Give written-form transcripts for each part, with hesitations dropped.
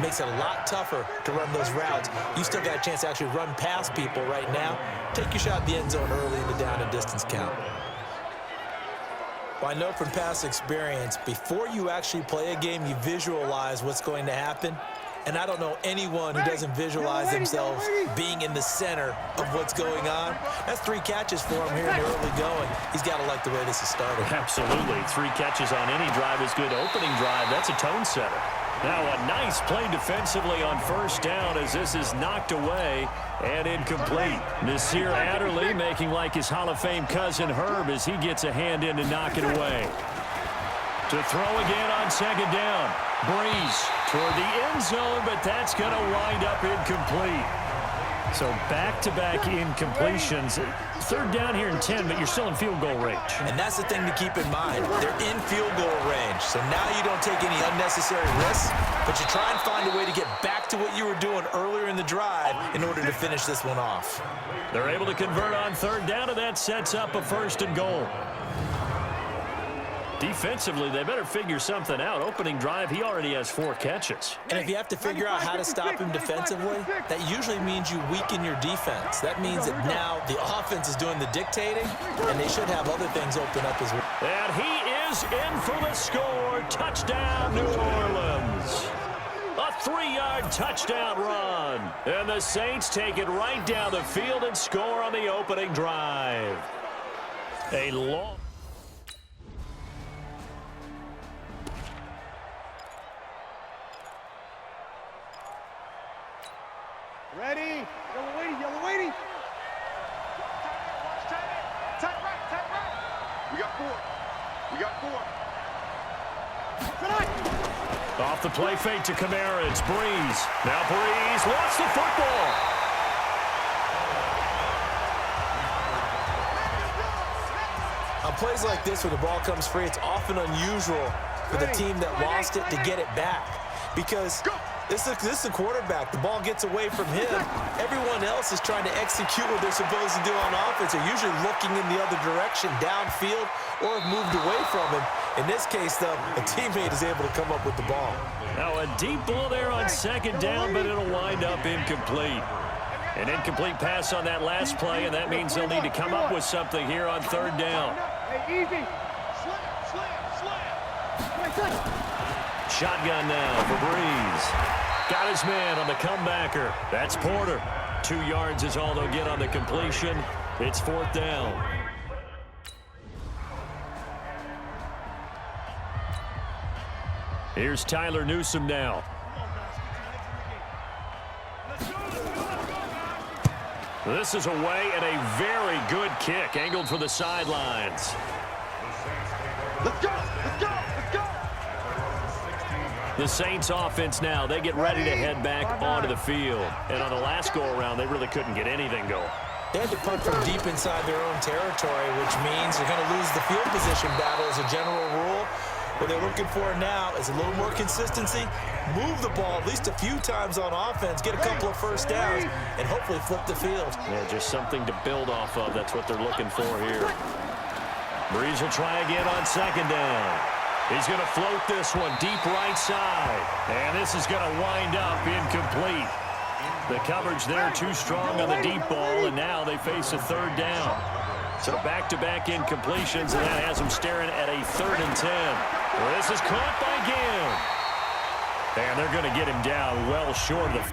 makes it a lot tougher to run those routes. You still got a chance to actually run past people right now. Take your shot at the end zone early in the down and distance count. Well, I know from past experience, before you actually play a game, you visualize what's going to happen. And I don't know anyone who doesn't visualize themselves being in the center of what's going on. That's 3 catches for him here in the early going. He's got to like the way this is started. Absolutely. 3 catches on any drive is good. Opening drive, that's a tone setter. Now a nice play defensively on first down as this is knocked away and incomplete. Nasir Adderley making like his Hall of Fame cousin Herb as he gets a hand in to knock it away. To throw again on second down. Breeze toward the end zone, but that's going to wind up incomplete. So back-to-back incompletions. Third down here in 10, but you're still in field goal range. And that's the thing to keep in mind. They're in field goal range. So now you don't take any unnecessary risks, but you try and find a way to get back to what you were doing earlier in the drive in order to finish this one off. They're able to convert on third down, and that sets up a first and goal. Defensively, they better figure something out. Opening drive, he already has 4 catches. And if you have to figure out how to stop him defensively, that usually means you weaken your defense. That means that now the offense is doing the dictating, and they should have other things open up as well. And he is in for the score. Touchdown, New Orleans. A 3-yard touchdown run. And the Saints take it right down the field and score on the opening drive. A long... Ready? Yellow waiting, yellow waiting. Tight right. We got 4. We got 4. Tonight. Off the play fake to Kamara, it's Breeze. Now Breeze lost the football. On plays like this where the ball comes free, it's often unusual for the team that lost it to get it back. Because this is a quarterback. The ball gets away from him. Everyone else is trying to execute what they're supposed to do on offense. They're usually looking in the other direction, downfield, or have moved away from him. In this case, though, a teammate is able to come up with the ball. Now a deep ball there on second down, but it'll wind up incomplete. An incomplete pass on that last play, and that means they'll need to come up with something here on third down. Hey, easy. Slam. Shotgun now for Breeze. Got his man on the comebacker. That's Porter. 2 yards is all they'll get on the completion. It's fourth down. Here's Tyler Newsome now. This is away and a very good kick angled for the sidelines. Let's go. Let's go. Let's go. The Saints offense now, they get ready to head back onto the field. And on the last go-around, they really couldn't get anything going. They had to punt from deep inside their own territory, which means they're going to lose the field position battle as a general rule. What they're looking for now is a little more consistency, move the ball at least a few times on offense, get a couple of first downs, and hopefully flip the field. Yeah, just something to build off of. That's what they're looking for here. Breeze will try again on second down. He's going to float this one deep right side. And this is going to wind up incomplete. The coverage there too strong on the deep ball, and now they face a third down. So back-to-back incompletions, and that has them staring at a 3rd and 10. Well, this is caught by Gill. And they're going to get him down well short of the...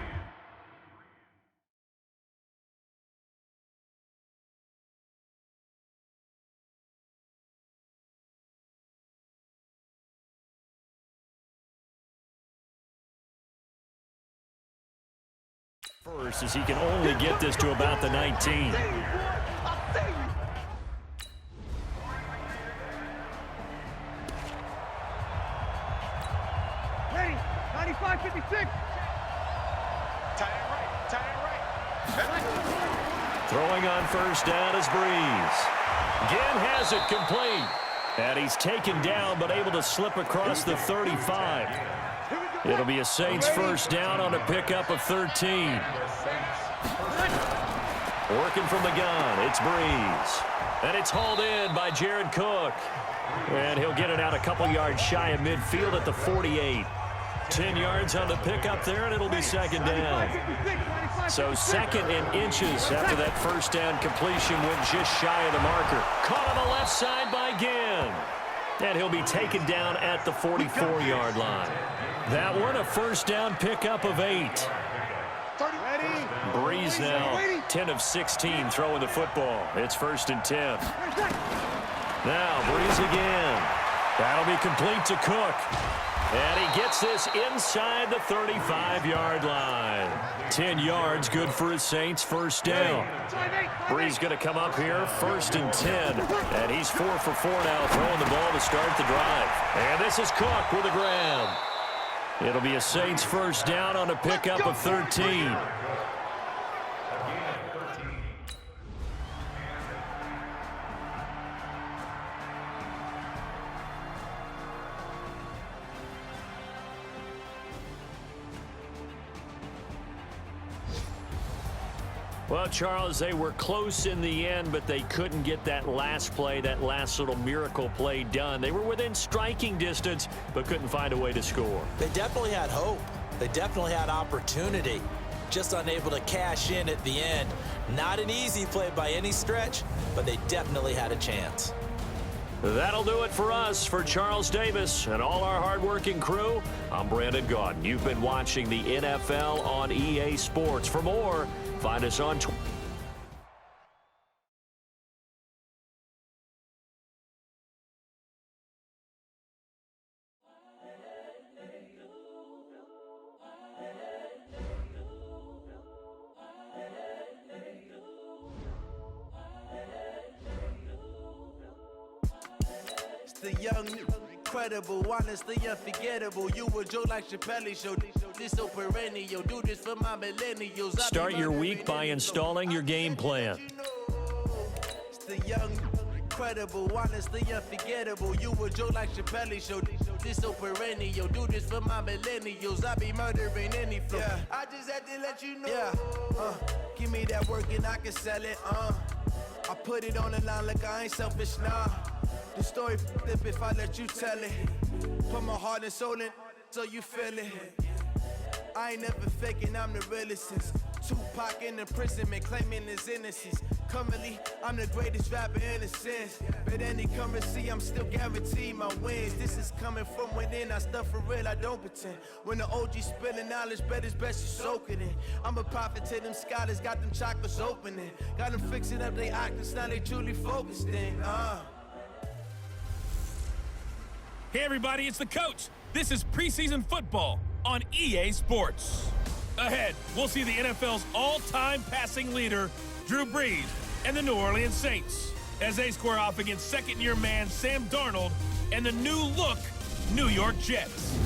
First, as he can only get this to about the 19. Ready? 95, 56. Tie it right. Throwing on first down is Breeze. Ginn has it complete. And he's taken down, but able to slip across the 35. It'll be a Saints first down on a pickup of 13. Working from the gun, it's Breeze. And it's hauled in by Jared Cook. And he'll get it out a couple yards shy of midfield at the 48. 10 yards on the pickup there, and it'll be second down. So second and inches after that first down completion went just shy of the marker. Caught on the left side by Ginn. And he'll be taken down at the 44-yard line. That one a first down pickup of 8. Breeze now 10 of 16 throwing the football. It's first and 10. Now Breeze again. That'll be complete to Cook. And he gets this inside the 35-yard line. 10 yards, good for his Saints, first down. Breeze going to come up here, first and 10. And he's 4 for 4 now, throwing the ball to start the drive. And this is Cook with a grab. It'll be a Saints first down on a pickup of 13. Well, Charles, they were close in the end, but they couldn't get that last play, that last little miracle play done. They were within striking distance, but couldn't find a way to score. They definitely had hope. They definitely had opportunity. Just unable to cash in at the end. Not an easy play by any stretch, but they definitely had a chance. That'll do it for us. For Charles Davis and all our hardworking crew, I'm Brandon Gaudin. You've been watching the NFL on EA Sports. For more, find us on Twitter. The young, incredible, honestly unforgettable. You were Joe like Chappelle show. This so perennial. Do this for my millennials. Start your week by installing your game plan. It's the young, incredible, honestly unforgettable. You were Joe like Chappelle show. This so perennial. Do this for my millennials. I be murdering any flow. Yeah. I just had to let you know. Yeah. Give me that work and I can sell it. I put it on the line like I ain't selfish, nah. The story flip if I let you tell it. Put my heart and soul in so you feel it. I ain't never faking, I'm the realest since Tupac in imprisonment, claiming his innocence. Currently, I'm the greatest rapper in a sense. But any currency, I'm still guaranteed my wins. This is coming from within, I stuff for real, I don't pretend. When the OG spilling knowledge, bet it's best you soak it in. I'm a prophet to them scholars, got them chakras opening. Got them fixing up they octaves, now they truly focused in. Hey everybody, it's the coach. This is preseason football on EA Sports. Ahead, we'll see the NFL's all-time passing leader, Drew Brees, and the New Orleans Saints, as they square off against second-year man Sam Darnold and the new-look New York Jets.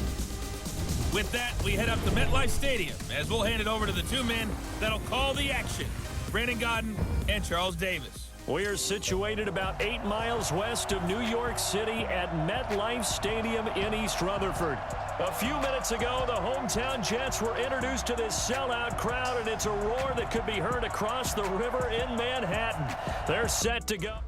With that, we head up to MetLife Stadium, as we'll hand it over to the two men that'll call the action, Brandon Gaudin and Charles Davis. We are situated about 8 miles west of New York City at MetLife Stadium in East Rutherford. A few minutes ago, the hometown Jets were introduced to this sellout crowd, and it's a roar that could be heard across the river in Manhattan. They're set to go.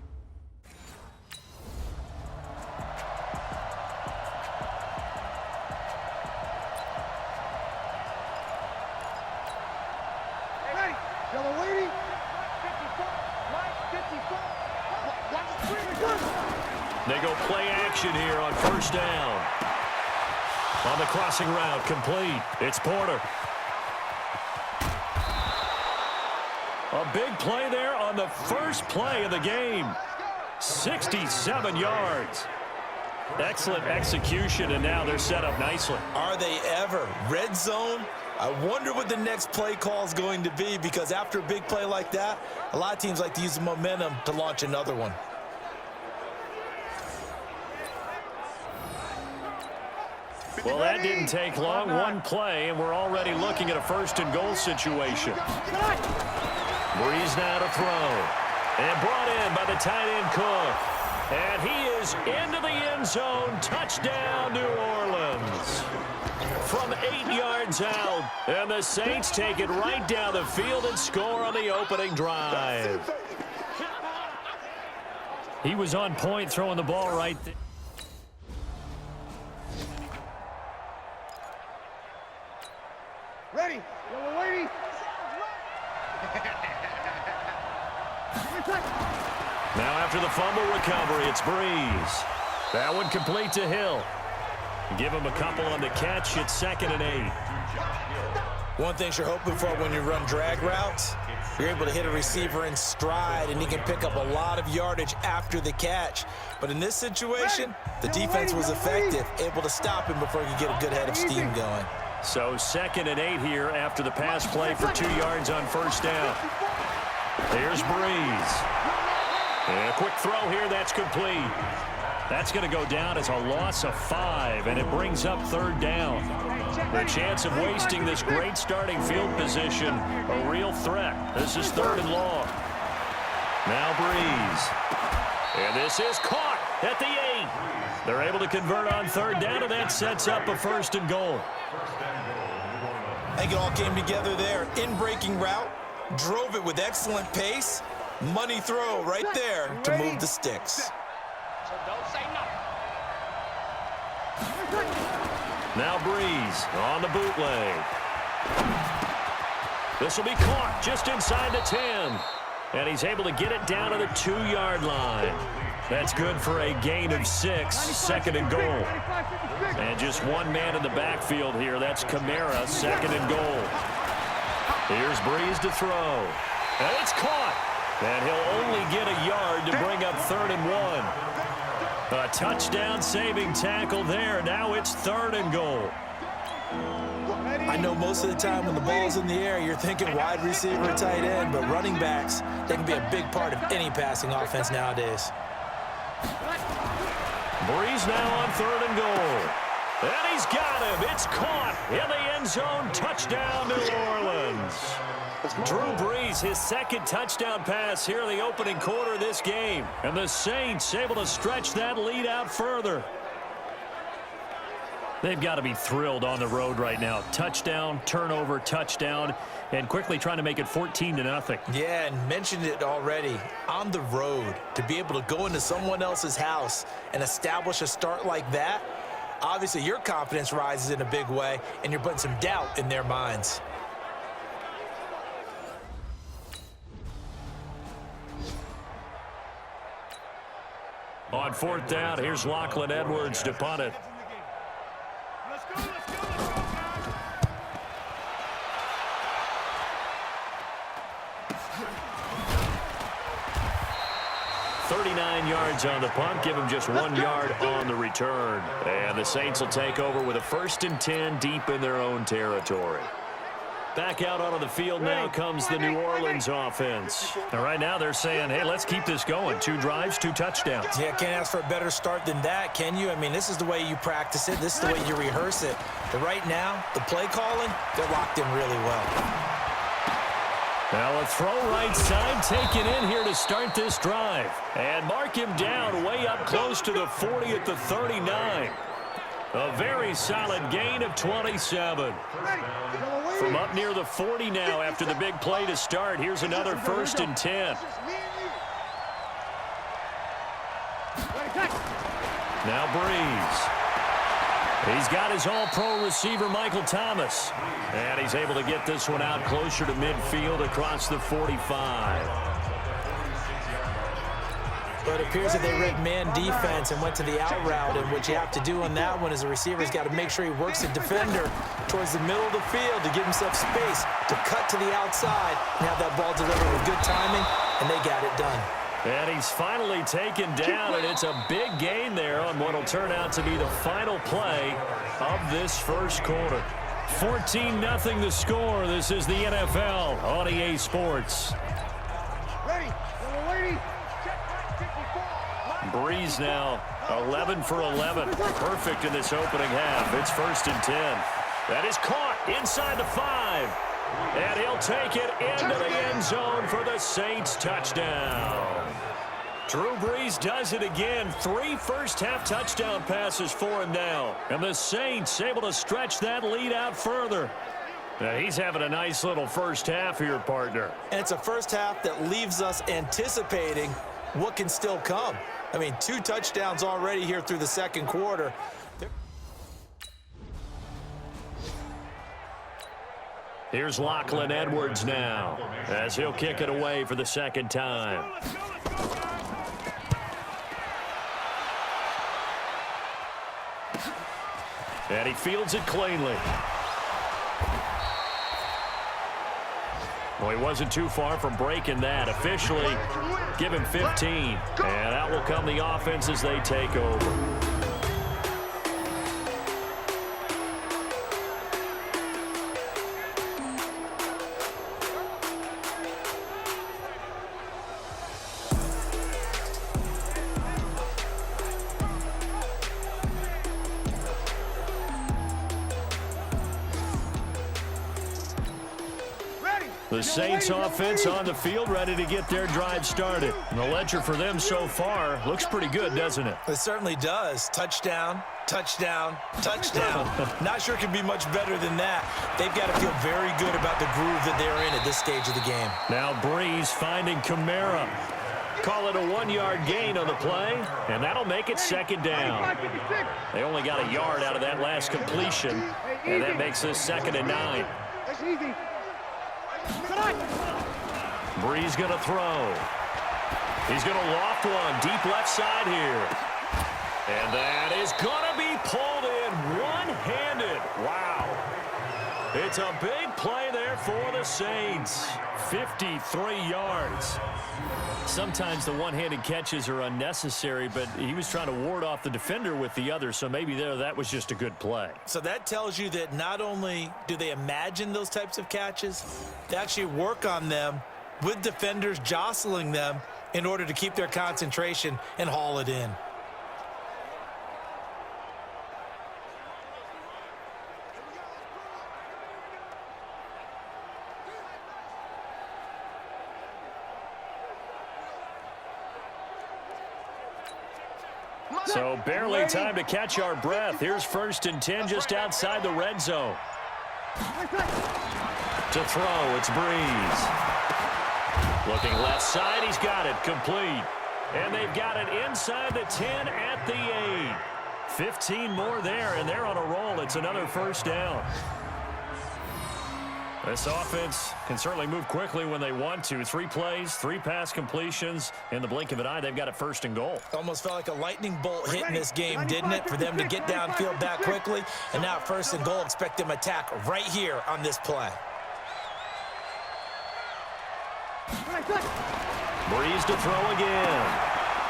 They go play action here on first down. On the crossing route, complete. It's Porter. A big play there on the first play of the game. 67 yards. Excellent execution, and now they're set up nicely. Are they ever? Red zone? I wonder what the next play call is going to be, because after a big play like that, a lot of teams like to use the momentum to launch another one. Well, that didn't take long. One play, and we're already looking at a first-and-goal situation. Breeze now to throw. And brought in by the tight end Cook. And he is into the end zone. Touchdown, New Orleans. From 8 yards out. And the Saints take it right down the field and score on the opening drive. He was on point throwing the ball right there. Ready. Yellow lady. Now after the fumble recovery, it's Breeze. That one complete to Hill. Give him a couple on the catch. It's 2nd and 8. One thing you're hoping for when you run drag routes, you're able to hit a receiver in stride, and he can pick up a lot of yardage after the catch. But in this situation, the defense was effective, able to stop him before he could get a good head of steam going. So 2nd and 8 here after the pass play for 2 yards on first down. Here's Breeze. And a quick throw here, that's complete. That's going to go down as a loss of 5, and it brings up 3rd down. The chance of wasting this great starting field position, a real threat. This is 3rd and long. Now Breeze. And this is caught at the 8. They're able to convert on 3rd down, and that sets up a 1st and goal. I think it all came together there. In-breaking route, drove it with excellent pace. Money throw right there to move the sticks. Now Breeze on the bootleg. This will be caught just inside the 10. And he's able to get it down to the 2-yard line. That's good for a gain of 6, 2nd and goal. And just one man in the backfield here. That's Kamara, 2nd and goal. Here's Breeze to throw. And it's caught. And he'll only get a yard to bring up 3rd and 1. A touchdown-saving tackle there. Now it's 3rd and goal. I know most of the time when the ball's in the air, you're thinking wide receiver, tight end, but running backs, they can be a big part of any passing offense nowadays. Breeze now on 3rd and goal. And he's got him. It's caught in the end zone. Touchdown, New Orleans. Drew Brees, his 2nd touchdown pass here in the opening quarter of this game. And the Saints able to stretch that lead out further. They've got to be thrilled on the road right now. Touchdown, turnover, touchdown, and quickly trying to make it 14-0. Yeah, and mentioned it already. On the road, to be able to go into someone else's house and establish a start like that, obviously your confidence rises in a big way, and you're putting some doubt in their minds. On 4th down, here's Lachlan Edwards to punt it. Let's go, let's go, let's go, guys. 39 yards on the punt, give him just 1 yard on the return. And the Saints will take over with a 1st and 10 deep in their own territory. Back out onto the field now comes the New Orleans offense. And right now they're saying, hey, let's keep this going. 2 drives, 2 touchdowns. Yeah, can't ask for a better start than that, can you? I mean, this is the way you practice it. This is the way you rehearse it. But right now, the play calling, they're locked in really well. Now a throw right side taken in here to start this drive. And mark him down way up close to the 40 at the 39. A very solid gain of 27. From up near the 40 now after the big play to start. Here's another 1st and 10. Now Breeze. He's got his all-pro receiver, Michael Thomas. And he's able to get this one out closer to midfield across the 45. But it appears that they read man defense and went to the out route, and what you have to do on that one is the receiver's got to make sure he works the defender towards the middle of the field to give himself space to cut to the outside and have that ball delivered with good timing, and they got it done. And he's finally taken down, and it's a big gain there on what will turn out to be the final play of this first quarter. 14-0 the score. This is the NFL on EA Sports. Ready, little lady. Breeze now 11 for 11. Perfect in this opening half. It's 1st and 10. That is caught inside the 5. And he'll take it into the end zone for the Saints touchdown. Drew Brees does it again. 3 first-half touchdown passes for him now. And the Saints able to stretch that lead out further. Now he's having a nice little first half here, partner. And it's a first half that leaves us anticipating what can still come. I mean, 2 touchdowns already here through the 2nd quarter. Here's Lachlan Edwards now as he'll kick it away for the second time. And he fields it cleanly. Well, he wasn't too far from breaking that. Officially, give him 15. And out will come the offense as they take over. The Saints offense on the field, ready to get their drive started. And the ledger for them so far looks pretty good, doesn't it? It certainly does. Touchdown, touchdown, touchdown. Not sure it can be much better than that. They've got to feel very good about the groove that they're in at this stage of the game. Now Breeze finding Kamara. Call it a 1-yard gain on the play, and that'll make it second down. They only got a yard out of that last completion, and that makes this 2nd and 9. That's easy. Breeze going to throw. He's going to loft one deep left side here. And that is going to be pulled in one-handed. Wow. It's a big play there for the Saints. 53 yards. Sometimes the one-handed catches are unnecessary, but he was trying to ward off the defender with the other, so maybe that was just a good play. So that tells you that not only do they imagine those types of catches, they actually work on them with defenders jostling them in order to keep their concentration and haul it in. So barely time to catch our breath. Here's 1st and 10 just outside the red zone. To throw, it's Breeze. Looking left side, he's got it, complete. And they've got it inside the 10 at the 8. 15 more there, and they're on a roll. It's another 1st down. This offense can certainly move quickly when they want to. 3 plays, 3 pass completions. In the blink of an eye, they've got it 1st and goal. Almost felt like a lightning bolt hit in this game, didn't it? For them to get downfield that quickly. And now 1st and goal, expect them to attack right here on this play. Breeze to throw again.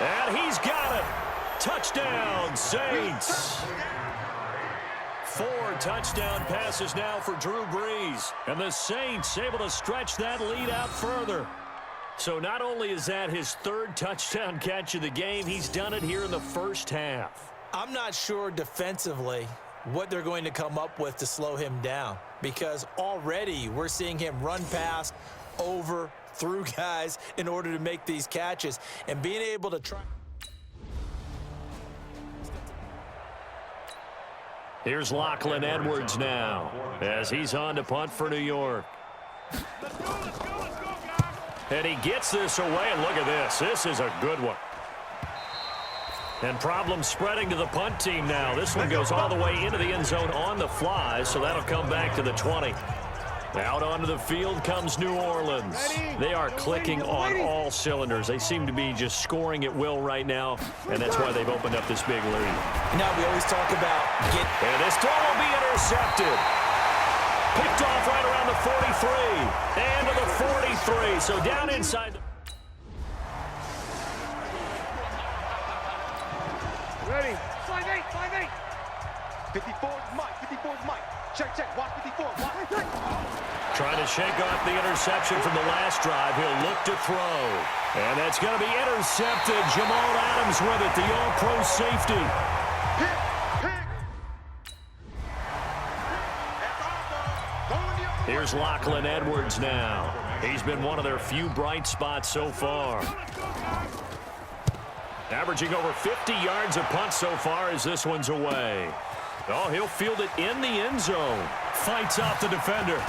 And he's got it. Touchdown, Saints. 4 touchdown passes now for Drew Brees. And the Saints able to stretch that lead out further. So not only is that his 3rd touchdown catch of the game, he's done it here in the 1st half. I'm not sure defensively what they're going to come up with to slow him down, because already we're seeing him run past, over, through guys in order to make these catches. And being able to try... Here's Lachlan Edwards now as he's on to punt for New York. And he gets this away, and look at this. This is a good one. And problems spreading to the punt team now. This one goes all the way into the end zone on the fly, so that'll come back to the 20. Out onto the field comes New Orleans. They are clicking on all cylinders. They seem to be just scoring at will right now, and that's why they've opened up this big lead. Now we always talk about And this throw will be intercepted. Picked off right around the 43. And to the 43. So down inside. Ready. 5-8, 5-8. 54 is Mike, 54 is Mike. Check, watch 54, watch. Trying to shake off the interception from the last drive. He'll look to throw. And that's going to be intercepted. Jamal Adams with it, the all-pro safety. Here's Lachlan Edwards now. He's been one of their few bright spots so far. Averaging over 50 yards a punt so far as this one's away. Oh, he'll field it in the end zone. Fights off the defender.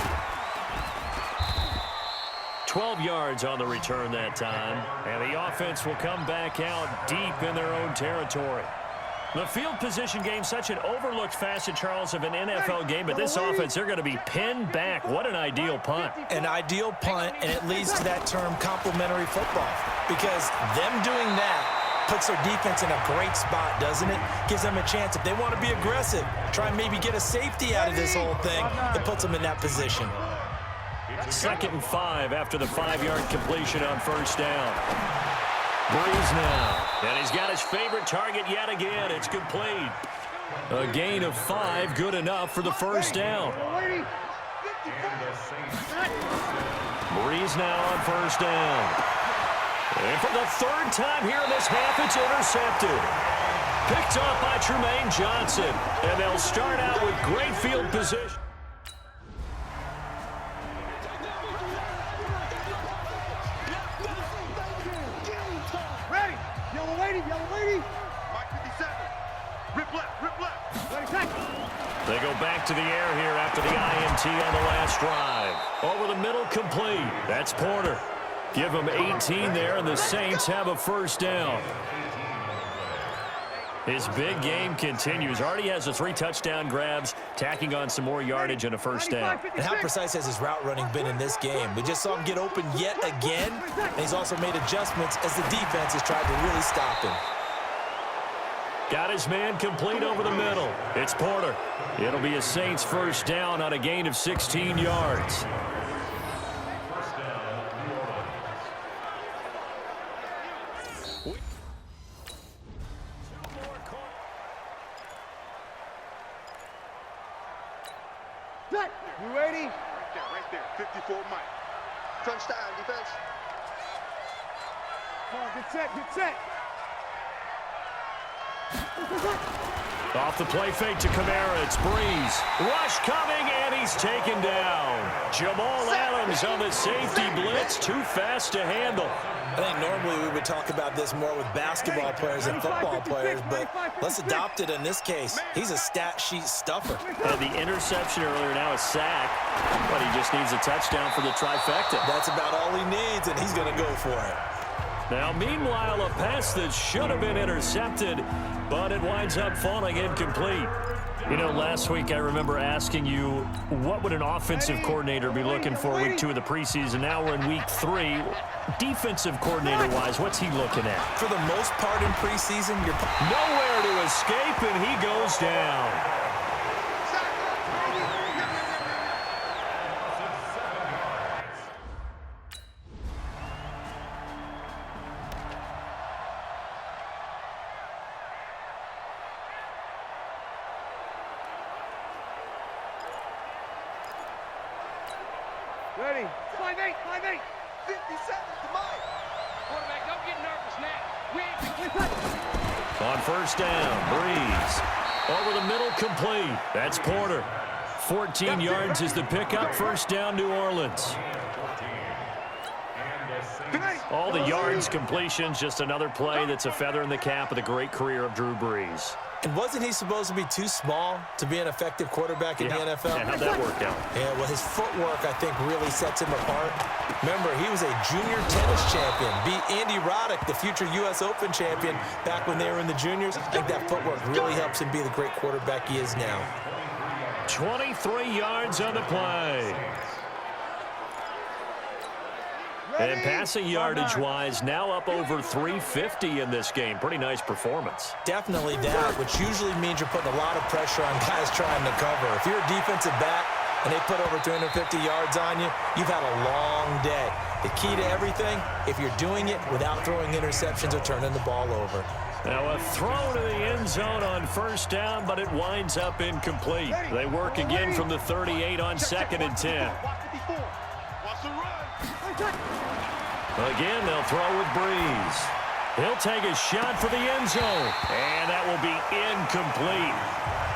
12 yards on the return that time. And the offense will come back out deep in their own territory. The field position game, such an overlooked facet, Charles, of an NFL game, but this offense, they're going to be pinned back. What an ideal punt. An ideal punt, and it leads to that term complementary football, because them doing that puts their defense in a great spot, doesn't it? Gives them a chance. If they want to be aggressive, try and maybe get a safety out of this whole thing, it puts them in that position. 2nd and 5 after the 5-yard completion on first down. Breeze now, and he's got his favorite target yet again. It's complete. A gain of 5, good enough for the first down. Breeze now on first down. And for the 3rd time here in this half, it's intercepted. Picked off by Tremaine Johnson, and they'll start out with great field position. They go back to the air here after the INT on the last drive. Over the middle, complete. That's Porter. Give them 18 there, and the Saints have a first down. His big game continues. Already has the 3 touchdown grabs, tacking on some more yardage and a first down. And how precise has his route running been in this game? We just saw him get open yet again, and he's also made adjustments as the defense has tried to really stop him. Got his man complete over the middle. It's Porter. It'll be a Saints first down on a gain of 16 yards. You ready? Right there. 54 Mike. Touchdown, defense. Come on, get set, get set. Off the play fake to Kamara, it's Breeze. Rush coming, and he's taken down. Jamal Adams on the safety blitz, too fast to handle. I think normally we would talk about this more with basketball players and football players, but let's adopt it in this case. He's a stat sheet stuffer. Had the interception earlier, now a sack, but he just needs a touchdown for the trifecta. That's about all he needs, and he's going to go for it. Now, meanwhile, a pass that should have been intercepted, but it winds up falling incomplete. You know, last week I remember asking you, what would an offensive coordinator be looking for week 2 of the preseason? Now we're in week 3. Defensive coordinator-wise, what's he looking at? For the most part in preseason, you're nowhere to escape, and he goes down. Ready? 5-8, 5-8. 57 to Mike. Quarterback, don't get nervous now. On first down, Breeze. Over the middle, complete. That's Porter. 14 yards is the pickup. First down, New Orleans. All the yards, completions, just another play that's a feather in the cap of the great career of Drew Brees. And wasn't he supposed to be too small to be an effective quarterback in the NFL? Yeah, how'd that work out? Yeah, well, his footwork, I think, really sets him apart. Remember, he was a junior tennis champion. Beat Andy Roddick, the future U.S. Open champion, back when they were in the juniors. I think that footwork really helps him be the great quarterback he is now. 23 yards on the play. And passing yardage-wise, now up over 350 in this game. Pretty nice performance. Definitely that, which usually means you're putting a lot of pressure on guys trying to cover. If you're a defensive back and they put over 250 yards on you, you've had a long day. The key to everything, if you're doing it without throwing interceptions or turning the ball over. Now a throw to the end zone on first down, but it winds up incomplete. They work again from the 38 on 2nd and 10. Again, they'll throw with Breeze. He'll take a shot for the end zone, and that will be incomplete.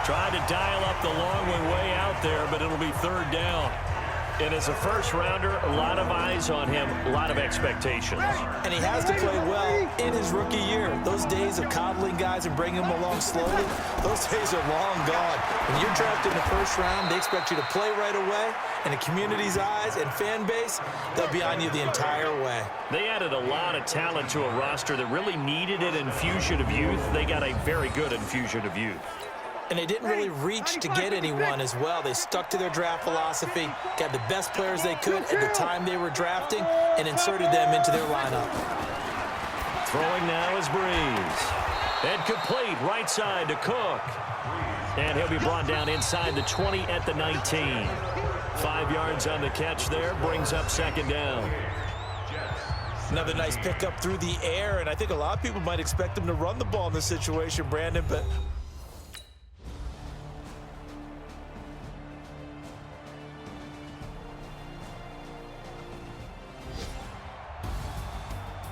Tried to dial up the long one way out there, but it'll be 3rd down. And as a first-rounder, a lot of eyes on him, a lot of expectations. And he has to play well in his rookie year. Those days of coddling guys and bringing them along slowly, those days are long gone. When you're drafted in the first round, they expect you to play right away. And the community's eyes and fan base, they'll be on you the entire way. They added a lot of talent to a roster that really needed an infusion of youth. They got a very good infusion of youth. And they didn't really reach to get anyone as well. They stuck to their draft philosophy, got the best players they could at the time they were drafting, and inserted them into their lineup. Throwing now is Breeze. And complete right side to Cook. And he'll be brought down inside the 20 at the 19. 5 yards on the catch there, brings up second down. Another nice pickup through the air, and I think a lot of people might expect him to run the ball in this situation, Brandon, but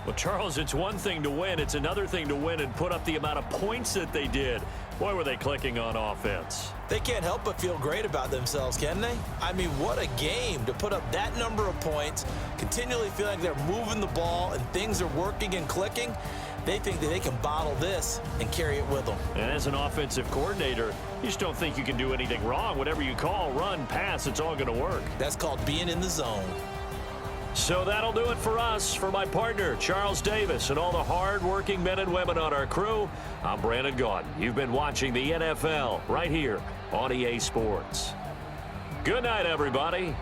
well, Charles, it's one thing to win. It's another thing to win and put up the amount of points that they did. Boy, were they clicking on offense. they can't help but feel great about themselves, can they? I mean, what a game to put up that number of points, continually feel like they're moving the ball and things are working and clicking. They think that they can bottle this and carry it with them. And as an offensive coordinator, you just don't think you can do anything wrong. Whatever you call, run, pass, it's all going to work. That's called being in the zone. So that'll do it for us. For my partner, Charles Davis, and all the hard-working men and women on our crew, I'm Brandon Gaudin. You've been watching the NFL right here on EA Sports. Good night, everybody.